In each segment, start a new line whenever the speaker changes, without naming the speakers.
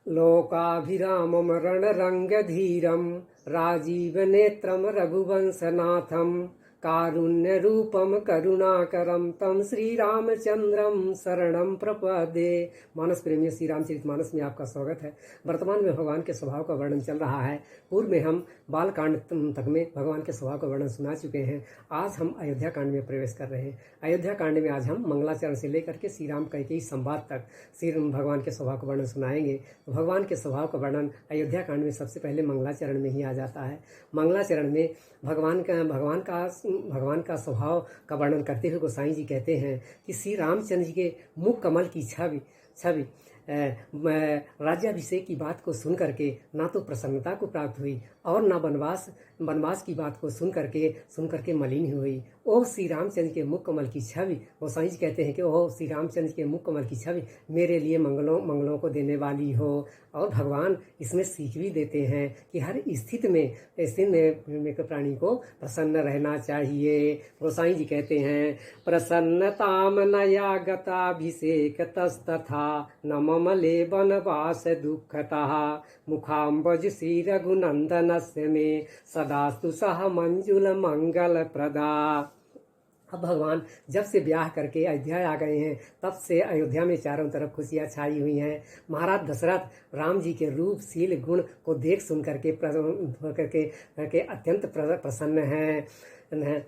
लोकाभिरामं रणरङ्गधीरं राजीवनेत्रं रघुवंशनाथं कारुण्यरूपं करुणाकरं तं श्रीरामचंद्रम शरणं प्रपद्ये। मानस प्रेमियों, श्री रामचरितमानस में आपका स्वागत है। वर्तमान में भगवान के स्वभाव का वर्णन चल रहा है। पूर्व में हम बालकांड तक में भगवान के स्वभाव का वर्णन सुना चुके हैं। आज हम अयोध्या कांड में प्रवेश कर रहे हैं। अयोध्या कांड में आज हम मंगलाचरण से लेकर के श्री राम कैकेयी संवाद तक श्री भगवान के स्वभाव का वर्णन सुनाएंगे। तो भगवान के स्वभाव का वर्णन अयोध्या कांड में सबसे पहले मंगलाचरण में ही आ जाता है। मंगलाचरण में भगवान का स्वभाव का वर्णन करते हुए गोसाई जी कहते हैं कि श्री रामचंद्र जी के मुख कमल की छवि राज्याभिषेक की बात को सुन करके ना तो प्रसन्नता को प्राप्त हुई और ना वनवास की बात को सुन करके मलिन हुई। ओह श्री रामचंद्र के मुख कमल की छवि, गोसाई जी कहते हैं कि ओह श्री रामचंद्र के मुख कमल की छवि मेरे लिए मंगलों को देने वाली हो। और भगवान इसमें सीख भी देते हैं कि हर स्थिति में प्राणी को प्रसन्न रहना चाहिए। गोसाई जी कहते हैं प्रसन्नताम नया गताभिषेक तस्तथा न ममले वनवास दुःखतः मुखाम्बज श्री रघुनंदनस्य में सदास्तु सह मंजुल मंगल प्रदा। अब भगवान जब से ब्याह करके अयोध्या आ गए हैं तब से अयोध्या में चारों तरफ खुशियाँ छाई हुई हैं। महाराज दशरथ राम जी के रूप शील गुण को देख सुन करके अत्यंत प्रसन्न हैं।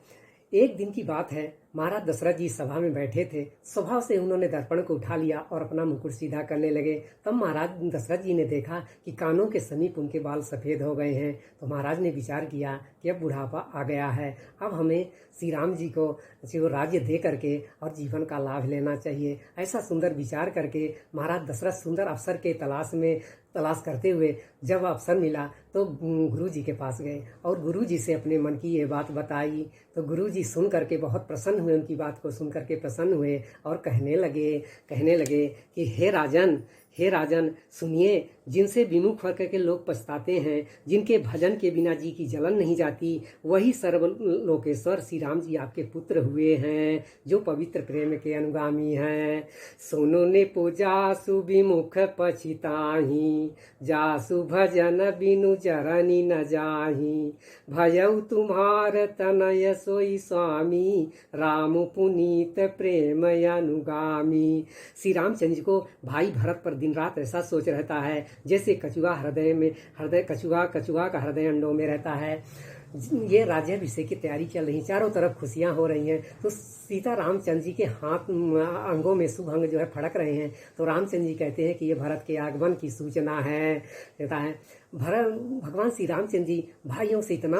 एक दिन की बात है, महाराज दशरथ जी सभा में बैठे थे। स्वभाव से उन्होंने दर्पण को उठा लिया और अपना मुकुट सीधा करने लगे। तब महाराज दशरथ जी ने देखा कि कानों के समीप उनके बाल सफ़ेद हो गए हैं। तो महाराज ने विचार किया कि अब बुढ़ापा आ गया है, अब हमें श्री राम जी को राज्य दे करके और जीवन का लाभ लेना चाहिए। ऐसा सुंदर विचार करके महाराज दशरथ सुंदर अवसर के तलाश करते हुए जब अवसर मिला तो गुरु जी के पास गए और गुरु जी से अपने मन की ये बात बताई। तो गुरु जी सुन करके बहुत प्रसन्न हुए, उनकी बात को सुन करके प्रसन्न हुए और कहने लगे कि हे राजन सुनिए, जिनसे विमुख होकर के लोग पछताते हैं, जिनके भजन के बिना जी की जलन नहीं जाती, वही सर्वलोकेश्वर श्री राम जी आपके पुत्र हुए हैं, जो पवित्र प्रेम के अनुगामी हैं। सोनो ने पूजा सुविमुख पछिताही, जासु भजन बिनु चरनी न जाही, भयउ तुम्हार तनय सोई स्वामी, राम पुनीत प्रेम अनुगामी। श्री रामचंद्र को भाई भरत पर दिन रात ऐसा सोच रहता है जैसे कछुआ का हृदय अंडों में रहता है। ये राज्याभिषेक की तैयारी चल रही, चारों तरफ खुशियां हो रही हैं। तो सीता रामचंद्र जी के हाथ अंगों में शुभ अंग जो है फड़क रहे हैं। तो रामचंद्र जी कहते हैं कि ये भरत के आगमन की सूचना है। कहता है भगवान श्री रामचंद्र जी भाइयों से इतना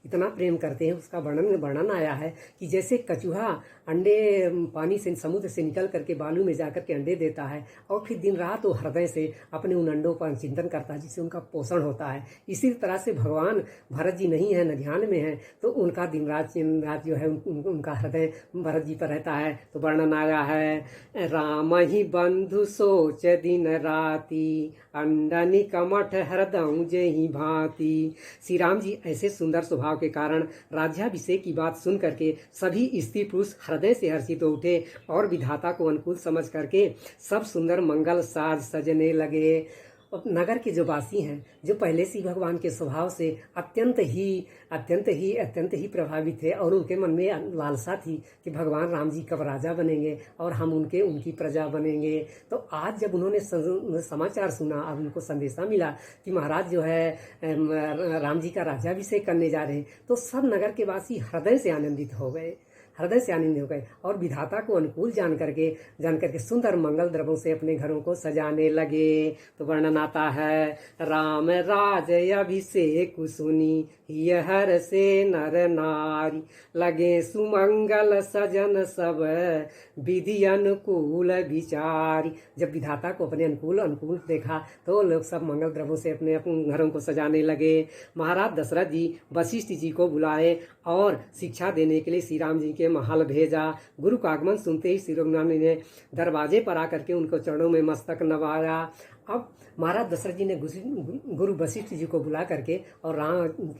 इतना प्रेम करते हैं, उसका वर्णन आया है कि जैसे कछुआ अंडे पानी से समुद्र से निकल करके बालू में जाकर के अंडे देता है और फिर दिन रात वो हृदय से अपने उन अंडों पर चिंतन करता है जिससे उनका पोषण होता है। इसी तरह से भगवान भरत जी नहीं है, न ध्यान में है, तो उनका दिन रात जो है उनका हृदय भरत जी पर रहता है। तो वर्णन आया है राम ही बंधु सोच दिन राति, अंडनी कमठ हृदय जय भांति। श्री राम जी ऐसे सुंदर स्वभाव के कारण राज्याभिषेक की बात सुन करके सभी स्त्री पुरुष हृदय से हर्षित हो उठे और विधाता को अनुकूल समझ करके सब सुंदर मंगल साज सजने लगे। नगर के जो वासी हैं, जो पहले से भगवान के स्वभाव से अत्यंत ही प्रभावित थे और उनके मन में लालसा थी कि भगवान राम जी कब राजा बनेंगे और हम उनकी प्रजा बनेंगे। तो आज जब उन्होंने समाचार सुना, अब उनको संदेशा मिला कि महाराज जो है राम जी का राज्याभिषेक करने जा रहे हैं, तो सब नगर के वासी हृदय से आनंदित हो गए और विधाता को अनुकूल जान करके सुंदर मंगल द्रव्यों से अपने घरों को सजाने लगे। तो वर्णन आता है राम राज अभिषेक सुनी, हर से नर नारी, लगे सुमंगल सजन सब, विधि अनुकूल विचारी। जब विधाता को अपने अनुकूल देखा तो लोग सब मंगल द्रव्यों से अपने घरों को सजाने लगे। महाराज दशरथ जी वशिष्ठ जी को बुलाए और शिक्षा देने के लिए श्री राम जी के महल भेजा। गुरु का आगमन सुनते ही श्री राम ने दरवाजे पर आकर के उनको चरणों में मस्तक नवाया। अब महाराज दशरथ जी ने गुरु वशिष्ठ जी को बुला करके और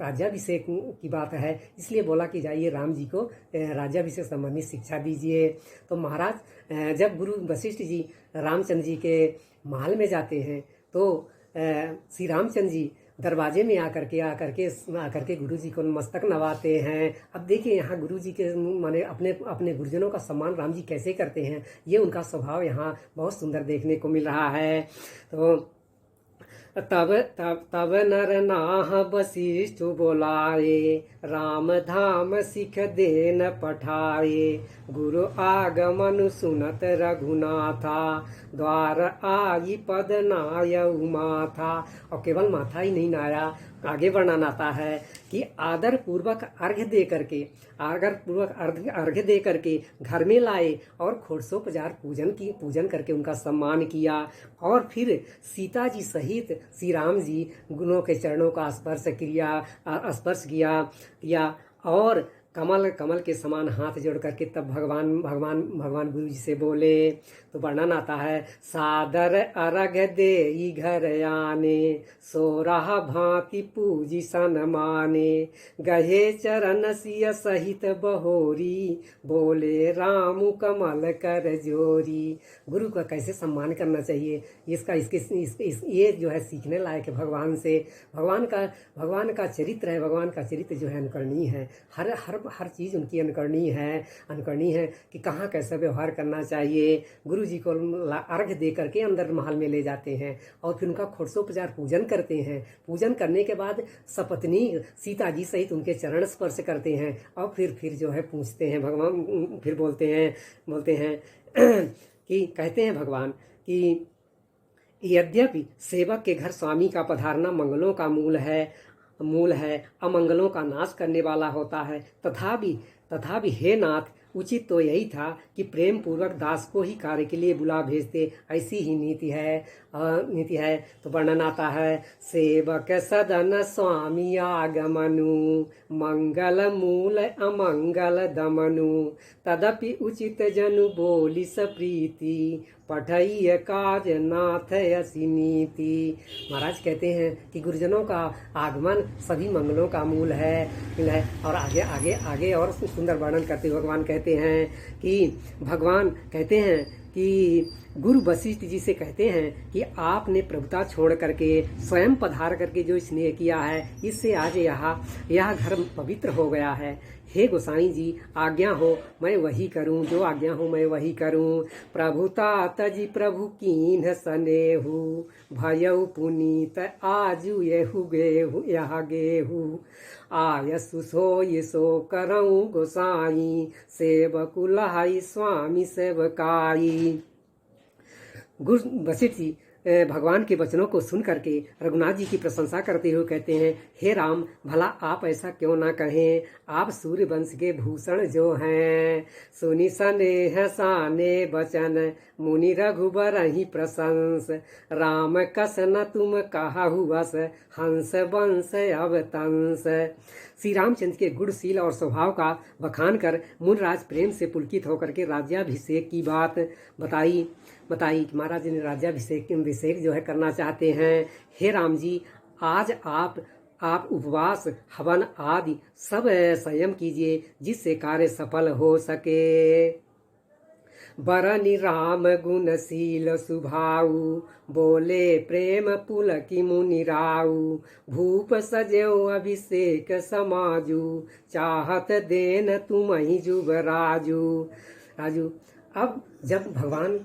राज्याभिषेक की बात है इसलिए बोला कि जाइए राम जी को राज्याभिषेक संबंधी शिक्षा दीजिए। तो महाराज जब गुरु वशिष्ठ जी रामचंद्र जी के महल में जाते हैं तो श्री रामचंद्र जी दरवाजे में आकर के गुरु जी को मस्तक नवाते हैं। अब देखिए यहाँ गुरु जी के माने अपने अपने गुरुजनों का सम्मान राम जी कैसे करते हैं, ये उनका स्वभाव यहाँ बहुत सुंदर देखने को मिल रहा है। तो तब नर नाह वशिष्ठ बोलाए, राम धाम सिख देन पठाए। गुरु आगमन सुनत रघुनाथा, द्वार आई पद नाय माथा। और केवल माथा ही नहीं नाया, आगे वर्णन आता है कि आदर पूर्वक अर्घ्य दे करके घर में लाए और खोरसोपजार पूजन करके उनका सम्मान किया। और फिर सीता जी सहित श्री राम जी गुरुओं के चरणों का स्पर्श किया और कमल के समान हाथ जोड़ करके तब भगवान गुरु जी से बोले। तो वर्णन आता है, सादर अर्घ दे घर आने, सोरह भांति पूजी सन माने। गहे चरण सिय सहित बहोरी, बोले राम कमल कर जोरी। गुरु का कैसे सम्मान करना चाहिए, ये जो है सीखने लायक है भगवान से। भगवान का चरित्र है, भगवान का चरित्र जो है अनुकरणीय है। हर चीज़ उनकी अनुकरणीय है कि कहाँ कैसा व्यवहार करना चाहिए। गुरु जी को अर्घ दे करके अंदर महल में ले जाते हैं और फिर उनका खोरसोपचार पूजन करते हैं। पूजन करने के बाद सपत्नी सीता जी सहित उनके चरण स्पर्श करते हैं और फिर जो है पूछते हैं भगवान, फिर बोलते हैं कि कहते हैं भगवान कि यद्यपि सेवक के घर स्वामी का पधारना मंगलों का मूल है, अमंगलों का नाश करने वाला होता है। तथापि हे नाथ, उचित तो यही था कि प्रेम पूर्वक दास को ही कार्य के लिए बुला भेजते, ऐसी ही नीति है। तो वर्णन आता है, सेवक सदन स्वामी आगमनु, मंगल मूल अमंगल दमनु। तदपि उचित जनु बोली सप्रीति, पठैय कार्य नाथ यसी नीति। महाराज कहते हैं कि गुरुजनों का आगमन सभी मंगलों का मूल है। और आगे और सुंदर वर्णन करते हुए भगवान कहते हैं कि गुरु वशिष्ठ जी से कहते हैं कि आपने प्रभुता छोड़ करके स्वयं पधार करके जो स्नेह किया है, इससे आज यह घर पवित्र हो गया है। हे गोसाई जी, आज्ञा हो मैं वही करूं, जो आज्ञा हो मैं वही करूं। प्रभुता तजी प्रभु कीन्ह सनेहु, भयउ पुनीत आजु येहु गेहु। आयसु सोई सो करऊं गोसाई, सेवकु लहाई स्वामी सेवकाई। गुरु वशिष्ठ जी भगवान के वचनों को सुन करके रघुनाथ जी की प्रशंसा करते हुए कहते हैं, हे राम, भला आप ऐसा क्यों ना कहें। आप सूर्य वंश के भूषण जो हैं, सुनि स्नेह साने बचन, मुनि रघुबर ही प्रशंस। राम कस न तुम कहु वस, हंस वंश अवतंस। श्री रामचंद्र के गुणशील और स्वभाव का बखान कर मुनराज प्रेम से पुलकित होकर के राज्याभिषेक की बात बताई कि महाराज ने राज्याभिषेक जो है करना चाहते हैं। हे राम जी, आज आप उपवास हवन आदि सब संयम कीजिए, जिससे कार्य सफल हो सके। बरनि राम गुणशील सुभाऊ, बोले प्रेम पुलकी मुनि राऊ। भूप सजो अभिषेक समाजू, चाहत देन तुमहि जुबराजू। अब जब भगवान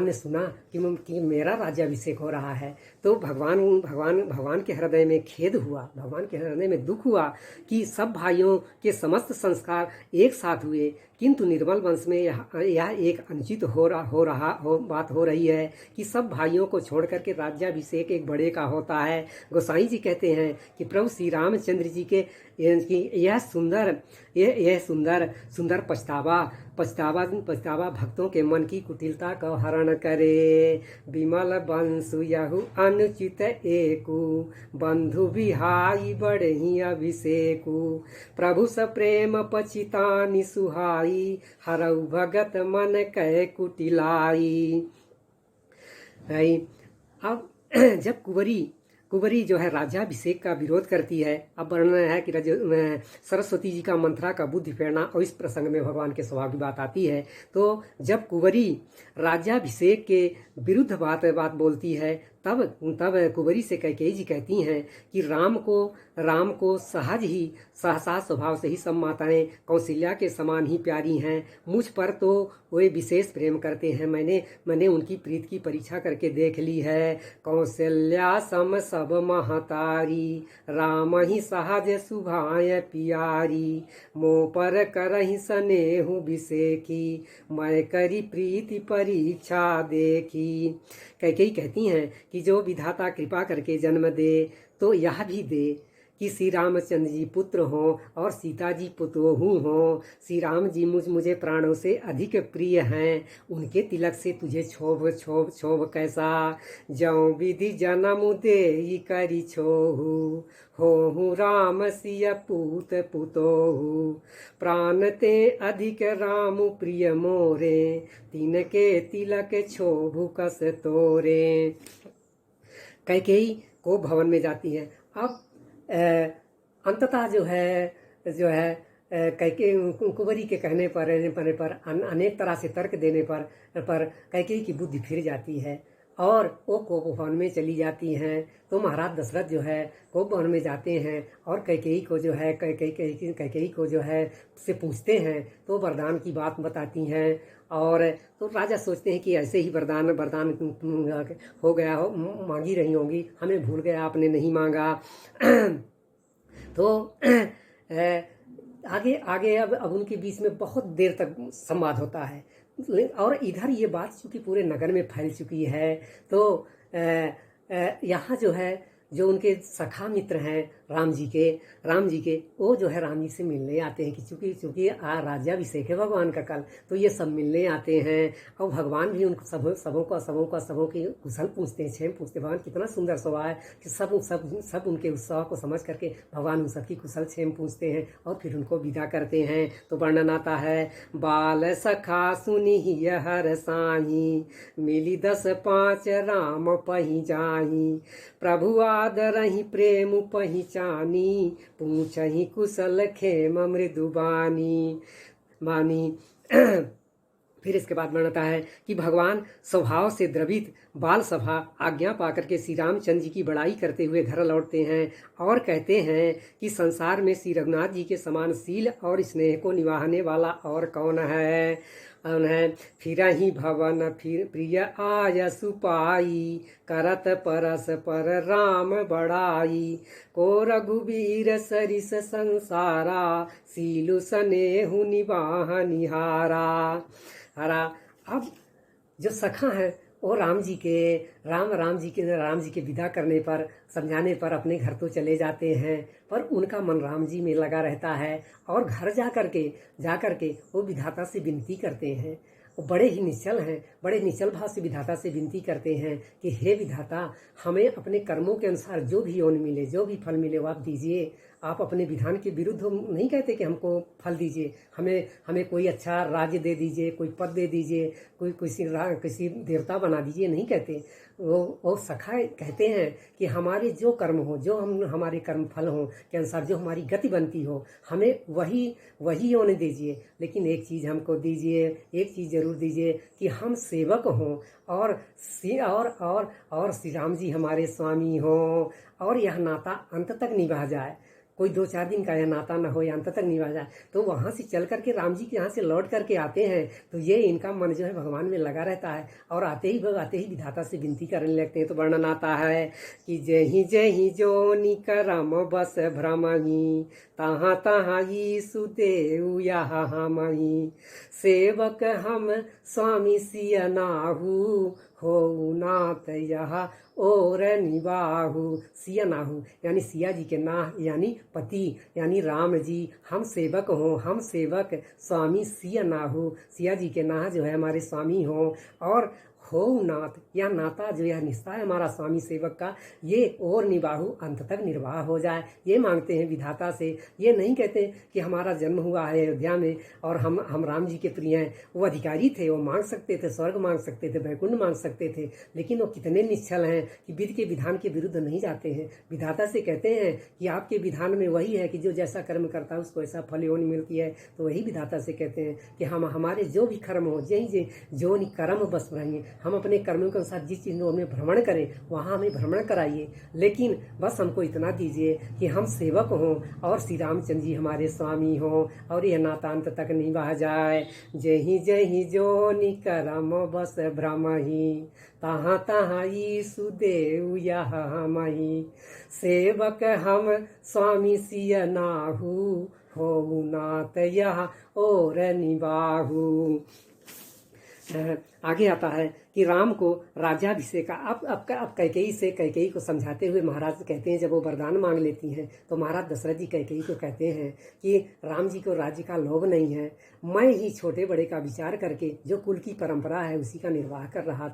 ने सुना कि मेरा राज्याभिषेक हो रहा है, तो भगवान के हृदय में खेद हुआ, भगवान के हृदय में दुख हुआ कि सब भाइयों के समस्त संस्कार एक साथ हुए, किंतु निर्मल वंश में यह एक अनुचित बात हो रही है कि सब भाइयों को छोड़ करके राज्याभिषेक एक बड़े का होता है। गोसाई जी कहते हैं कि प्रभु श्री रामचंद्र जी के यह सुंदर पछतावा भक्तों के मन की कुटिलता का हरण करे। विमल बंसु यहु अनुचित एकु, बंधु बिहाई बड़े ही अभिषेकु। प्रभु स प्रेम पछितानि सुहाई, हरऊ भगत मन कह कुटिलाई। अब जब कुंवरी जो है राज्याभिषेक का विरोध करती है, अब वर्णन है कि सरस्वती जी का मंत्रा का बुद्धि फेरना, और इस प्रसंग में भगवान के स्वभाव की बात आती है। तो जब कुंवरी राज्याभिषेक के विरुद्ध बात बोलती है, तब तब कुंवरी से कैकेयी जी कहती हैं कि राम को सहज ही सहसा स्वभाव से ही सब माताएं कौशल्या के समान ही प्यारी हैं। मुझ पर तो वे विशेष प्रेम करते हैं। मैंने उनकी प्रीत की परीक्षा करके देख ली है। कौशल्या सम सब महतारी, राम ही सहज सुभाय पियारी। मोह पर करहि स्नेहु बिसेखी, मैं करी प्रीति परीक्षा देखी। कैकेयी कहती हैं कि जो विधाता कृपा करके जन्म दे तो यह भी दे कि श्री रामचंद्र जी पुत्र हों और सीता जी पुतोहू हों। श्री राम जी मुझे प्राणों से अधिक प्रिय हैं। उनके तिलक से तुझे क्षोभ कैसा, जौ विधि जन्म दे करी छोहू। होहु राम सिय पूत पुतोहू, प्राण ते अधिक राम प्रिय मोरे। तिनके तिलक क्षोभ कस तोरे। कैकेयी को भवन में जाती है। अब अंततः जो है कैकेयी कुंवरी के कहने पर अनेक तरह से तर्क देने पर कैकेयी की बुद्धि फिर जाती है और वो कोप भवन में चली जाती हैं। तो महाराज दशरथ जो है कोप भवन में जाते हैं और कैकेयी को जो है से पूछते हैं तो वरदान की बात बताती हैं। और तो राजा सोचते हैं कि ऐसे ही वरदान हो गया हो, मांगी रही होंगी, हमें भूल गया, आपने नहीं मांगा। तो आगे अब उनके बीच में बहुत देर तक संवाद होता है और इधर ये बात चूंकि पूरे नगर में फैल चुकी है तो यहाँ जो उनके सखा मित्र हैं राम जी के वो जो है राम जी से मिलने आते हैं कि चूंकि राज्याभिषेक है भगवान का कल, तो ये सब मिलने आते हैं और भगवान भी उन सबों की कुशल पूछते हैं, क्षेम पूछते हैं। भगवान कितना सुंदर स्वभाव है कि सब उनके उत्साह को समझ करके भगवान उन सबकी कुशल क्षेम पूछते हैं और फिर उनको विदा करते हैं। तो वर्णन आता है, बाल सखा सुनी हर साही, मिली 10-5 राम पही जाही। प्रभु आदरहि प्रेम पहिचानी, पूछहि कुशल खेम मृदुबानी मानी। फिर इसके बाद वर्णता है कि भगवान स्वभाव से द्रवित बाल सभा आज्ञा पाकर के श्री रामचंद्र जी की बड़ाई करते हुए घर लौटते हैं और कहते हैं कि संसार में श्री रघुनाथ जी के समान शील और स्नेह को निभाने वाला और कौन है। फिर ही भवन फिर प्रिय आय सुपाई, करत परस पर राम बड़ाई। को रघुवीर सरिस संसारा, सीलु स्नेहु निवाह निहारा। अब जो सखा है वो राम जी के विदा करने पर समझाने पर अपने घर तो चले जाते हैं, पर उनका मन राम जी में लगा रहता है और घर जा करके वो विधाता से विनती करते हैं। वो बड़े ही निश्चल हैं, बड़े निश्चल भाव से विधाता से विनती करते हैं कि हे विधाता, हमें अपने कर्मों के अनुसार जो भी यौन मिले, जो भी फल मिले वो आप दीजिए। आप अपने विधान के विरुद्ध नहीं कहते कि हमको फल दीजिए, हमें कोई अच्छा राज्य दे दीजिए, कोई पद दे दीजिए, कोई किसी देवता बना दीजिए, नहीं कहते। वो सखा कहते हैं कि हमारे जो कर्म हो, जो हमारे कर्म फल हो के अनुसार जो हमारी गति बनती हो, हमें वही यौन दीजिए। लेकिन एक चीज़ हमको दीजिए, एक चीज़ जरूर दीजिए कि हम सेवक हों और श्री राम जी हमारे स्वामी हों और यह नाता अंत तक निभा जाए। कोई 2-4 दिन का यह नाता न हो, या अंत तक निभा जाए। तो वहाँ से चल करके राम जी के यहाँ से लौट करके आते हैं तो ये इनका मन जो है भगवान में लगा रहता है और आते ही विधाता से विनती करने लगते हैं। तो वर्णन आता है कि जही जोनि करम बस भ्रमहि, तहाँ तहाँ ईसु देउ यहाँ हमहि। सेवक हम स्वामी सिय नाहु, हो नाथ यह और निबाहु। सिया नाहु यानी सिया जी के ना यानी पति यानी राम जी, हम सेवक हों, हम सेवक स्वामी सिया नाहु, सिया जी के ना जो है हमारे स्वामी हों और हो नाथ, यह नाता जो यह निष्ठा है हमारा स्वामी सेवक का, ये और निबाहु अंत तक निर्वाह हो जाए। ये मांगते हैं विधाता से। ये नहीं कहते कि हमारा जन्म हुआ है अयोध्या में और हम राम जी के प्रिय हैं। वो अधिकारी थे, वो मांग सकते थे, स्वर्ग मांग सकते थे, वैकुंठ मांग सकते थे, लेकिन वो कितने निश्चल हैं कि विधि के विधान के विरुद्ध नहीं जाते हैं। विधाता से कहते हैं कि आपके विधान में वही है कि जो जैसा कर्म करता है उसको ऐसा फल योनि मिलती है। तो वही विधाता से कहते हैं कि हम हमारे जो भी कर्म हो, जो कर्म बस रहेंगे, हम अपने कर्मों के अनुसार जिस चीज़ों में भ्रमण करें वहाँ हमें भ्रमण कराइए, लेकिन बस हमको इतना दीजिए कि हम सेवक हों और श्री रामचंद्र जी हमारे स्वामी हों और यह नाता अंत तक निभा जाए। जही जही जो निकरम बस भ्रम ही, तहाँ तहाँ ईसु देव यह हमही। सेवक हम स्वामी सिय नाहू, हो नात यह और निबाहू। आगे आता है कि राम को राज्याभिषेक का अब कैकेयी को समझाते हुए महाराज कहते हैं, जब वो वरदान मांग लेती हैं तो महाराज दशरथ जी कैकेयी को कहते हैं कि राम जी को राज्य का लोभ नहीं है, मैं ही छोटे बड़े का विचार करके जो कुल की परंपरा है उसी का निर्वाह कर रहा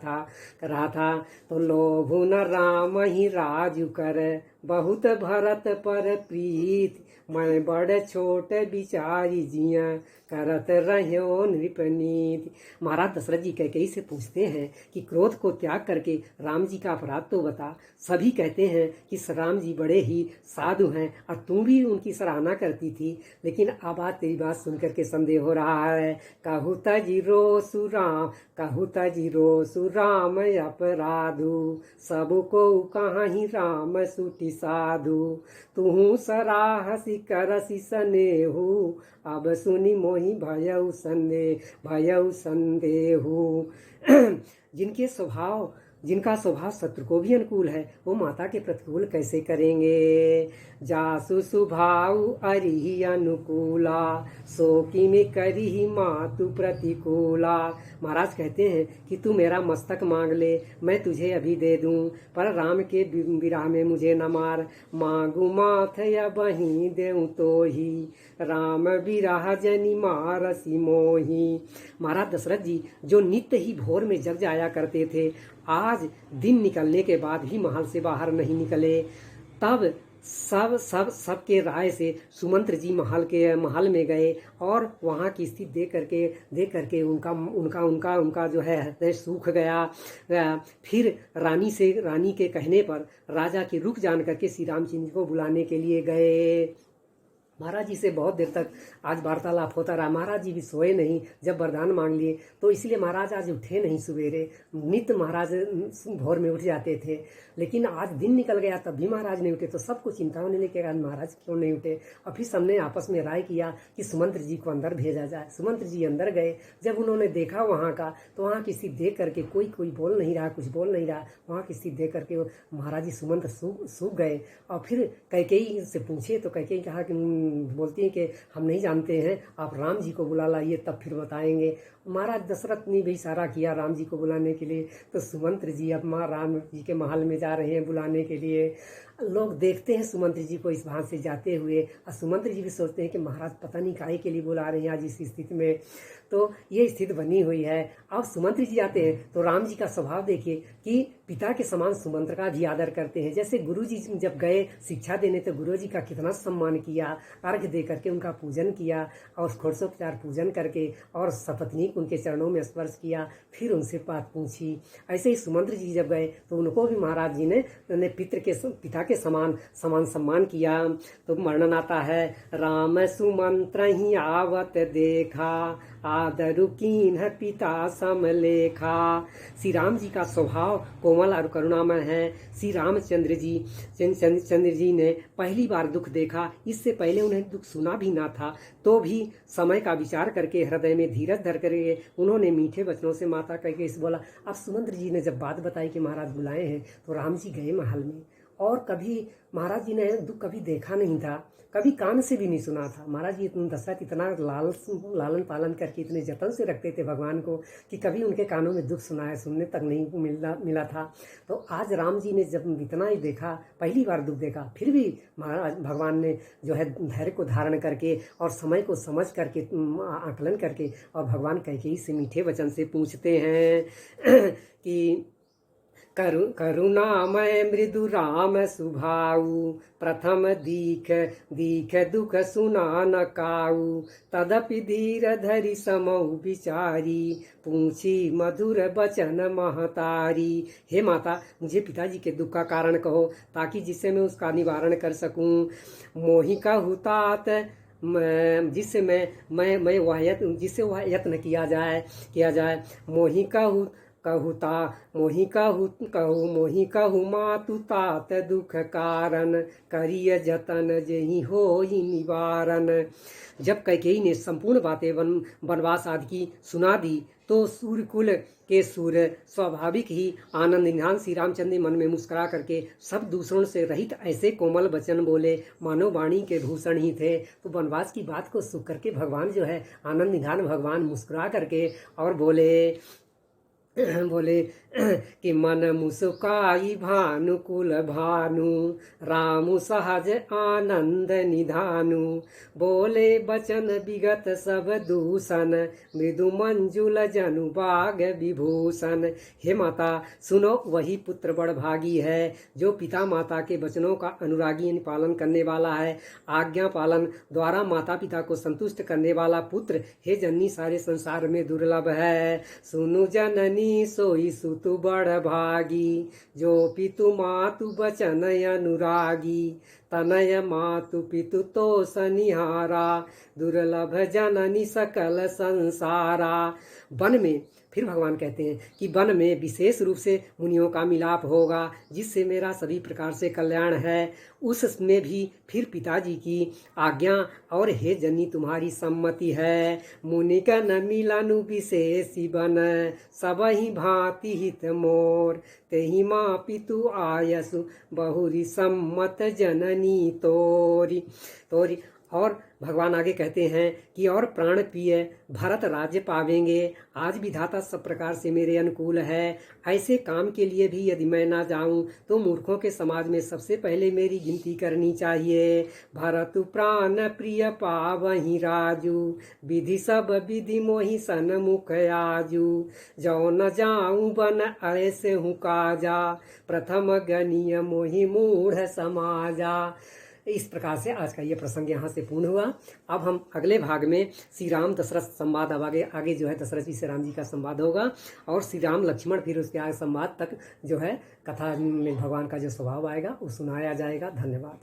था। तो लोभ न राम ही राजु कर, बहुत भरत पर प्रीत, मैं बड़ छोट विचारी जिया, करत रह्यो नृपनीत। महाराज दशरथ जी कैकेयी से पूछते हैं कि क्रोध को त्याग करके राम जी का अपराध तो बता। सभी कहते हैं कि राम जी बड़े ही साधु हैं और तू भी उनकी सराहना करती थी, लेकिन अब आज तेरी बात सुनकर के संदेह हो रहा है। कहु तजिरो सुराम अपराधु, सबको कहाँ ही राम सुटी साधु, तुहु सराहसी करसी सनेहु, अब सुनी मोहि भयउ संदेहु। जिनका स्वभाव शत्रु को भी अनुकूल है वो माता के प्रतिकूल कैसे करेंगे। जासु सुभाव अरिहि अनुकूला, सोकी में करिहि मातु प्रतिकूला। महाराज कहते हैं कि तू मेरा मस्तक मांग ले, मैं तुझे अभी दे दूं, पर राम के विराह में मुझे न मार। मांगू माथ या बही देऊं तो ही, राम विराह जनि मारसी मोही। महाराज दशरथ जी जो नित्य ही भोर में जग जाया करते थे, आज दिन निकलने के बाद भी महल से बाहर नहीं निकले। तब सबके राय से सुमंत्र जी महल में गए और वहाँ की स्थिति देख करके उनका जो है हृदय सूख गया। फिर रानी के कहने पर राजा के रुख जान करके श्री रामचंद्र को बुलाने के लिए गए। महाराज जी से बहुत देर तक आज वार्तालाप होता रहा। महाराज जी भी सोए नहीं जब वरदान मांग लिए, तो इसलिए महाराज आज उठे नहीं सवेरे। नित्य महाराज भोर में उठ जाते थे, लेकिन आज दिन निकल गया तब भी महाराज नहीं उठे। तो सबको चिंता होने लगी आज महाराज क्यों नहीं उठे। और फिर सबने आपस में राय किया कि सुमंत्र जी को अंदर भेजा जाए। सुमंत्र जी अंदर गए। जब उन्होंने देखा वहाँ का, तो वहाँ की स्थिति देख करके कोई बोल नहीं रहा, कुछ बोल नहीं रहा। वहाँ की स्थिति देख करके महाराज जी सुमंत्र सूख गए। और फिर कैकेयी से पूछे तो कैकेयी कहा कि बोलती है कि हम नहीं जानते हैं, आप राम जी को बुला लाइए तब फिर बताएंगे। महाराज दशरथ ने भी इशारा किया राम जी को बुलाने के लिए, तो सुमंत्र जी अब राम जी के महल में जा रहे हैं बुलाने के लिए। लोग देखते हैं सुमंत्र जी को इस भाव से जाते हुए, और सुमंत्र जी भी सोचते हैं कि महाराज पता नहीं काहे के लिए बुला रहे हैं आज इस स्थिति में। तो ये स्थिति बनी हुई है। अब सुमंत्र जी आते हैं तो राम जी का स्वभाव देखिए कि पिता के समान सुमंत्र का भी आदर करते हैं। जैसे गुरु जी जब गए शिक्षा देने तो गुरु जी का कितना सम्मान किया, अर्घ दे करके उनका पूजन किया और षोडशोपचार पूजन करके और सपत्नीक उनके चरणों में स्पर्श किया, फिर उनसे बात पूछी। ऐसे ही सुमंत्र जी जब गए तो उनको भी महाराज जी ने पिता के समान सम्मान किया। तो वर्णन आता है, राम सुमंत्र ही आवत देखा, आदरु कीन्ह पिता समलेखा। श्री राम जी का स्वभाव कोमल और करुणामय है। श्री रामचंद्र जी ने पहली बार दुख देखा, इससे पहले उन्हें दुख सुना भी ना था, तो भी समय का विचार करके हृदय में धीरज धर करके उन्होंने मीठे वचनों से माता करके इस बोला। अब सुमंत्र जी ने जब बात बताई कि महाराज बुलाए हैं, तो राम जी गए महल में। और कभी महाराज जी ने दुख कभी देखा नहीं था, कभी कान से भी नहीं सुना था। महाराज जी दशरथ इतना लालन पालन करके इतने जतन से रखते थे भगवान को कि कभी उनके कानों में दुख सुनने तक नहीं मिला था। तो आज राम जी ने जब इतना ही देखा, पहली बार दुख देखा, फिर भी महाराज भगवान ने जो है धैर्य को धारण करके और समय को समझ करके आकलन करके और भगवान कैकेयी से मीठे वचन से पूछते हैं कि करुणामय मृदु राम सुभाऊ, प्रथम दीख दुख सुना न काऊ, तदपि धीर धरि समऊ विचारी, पूछी मधुर बचन महतारी। हे माता, मुझे पिताजी के दुख का कारण कहो ताकि जिससे मैं उसका निवारण कर सकूं। मोहि कहु तात जिससे वह यत्न किया जाए। मोहि कहु कहूता मोहि कहू मातु तात दुख कारण, करिय जतन जेहि होई निवारण। जब कैकेयी ने संपूर्ण बातें वनवास आदि की सुना दी तो सूर्यकुल के सूर्य स्वाभाविक ही आनंद निधान श्री रामचंद्र ने मन में मुस्कुरा करके सब दूसरों से रहित ऐसे कोमल वचन बोले मानो वाणी के भूषण ही थे। तो वनवास की बात को सुन करके भगवान जो है आनंद निधान भगवान मुस्कुरा करके और बोले कि मन मुस्काई भानुकुल भानु, रामु सहज आनंद निधानु। बोले बचन विगत सब दूषण, मृदु मंजुल जनु बाग विभूषण। हे माता सुनो, वही पुत्र बड़ भागी है जो पिता माता के वचनों का अनुरागी पालन करने वाला है। आज्ञा पालन द्वारा माता पिता को संतुष्ट करने वाला पुत्र हे जननी सारे संसार में दुर्लभ है। सुनु जननी सोई सुतु बड़ भागी, जो पितु मातु बचन अनुरागी। तनय मातु पितु तो सनिहारा, दुर्लभ जननी सकल संसारा। वन में फिर भगवान कहते हैं कि वन में विशेष रूप से मुनियों का मिलाप होगा जिससे मेरा सभी प्रकार से कल्याण है। उसमें भी फिर पिताजी की आज्ञा और हे जननी तुम्हारी सम्मति है। मुनि का न मिलानु विशेषी बन, सब ही भांति हित मोर। तेहि माँ पितु आयसु बहुरी सम्मत जननी तोरी। और भगवान आगे कहते हैं कि और प्राण प्रिय भरत राज्य पावेंगे। आज विधाता सब प्रकार से मेरे अनुकूल है। ऐसे काम के लिए भी यदि मैं ना जाऊं तो मूर्खों के समाज में सबसे पहले मेरी गिनती करनी चाहिए। भरत प्राण प्रिय पावहि राजू, विधि सब विधि मोहि सन्मुख आजू। जो न जाऊं बन ऐसे हूँ काजा, प्रथम गणीय मोहि मूढ़ समाजा। इस प्रकार से आज का ये प्रसंग यहाँ से पूर्ण हुआ। अब हम अगले भाग में श्री राम दशरथ संवाद, अब आगे जो है दशरथ जी से राम जी का संवाद होगा और श्री राम लक्ष्मण फिर उसके आगे संवाद तक जो है कथा में भगवान का जो स्वभाव आएगा वो सुनाया जाएगा। धन्यवाद।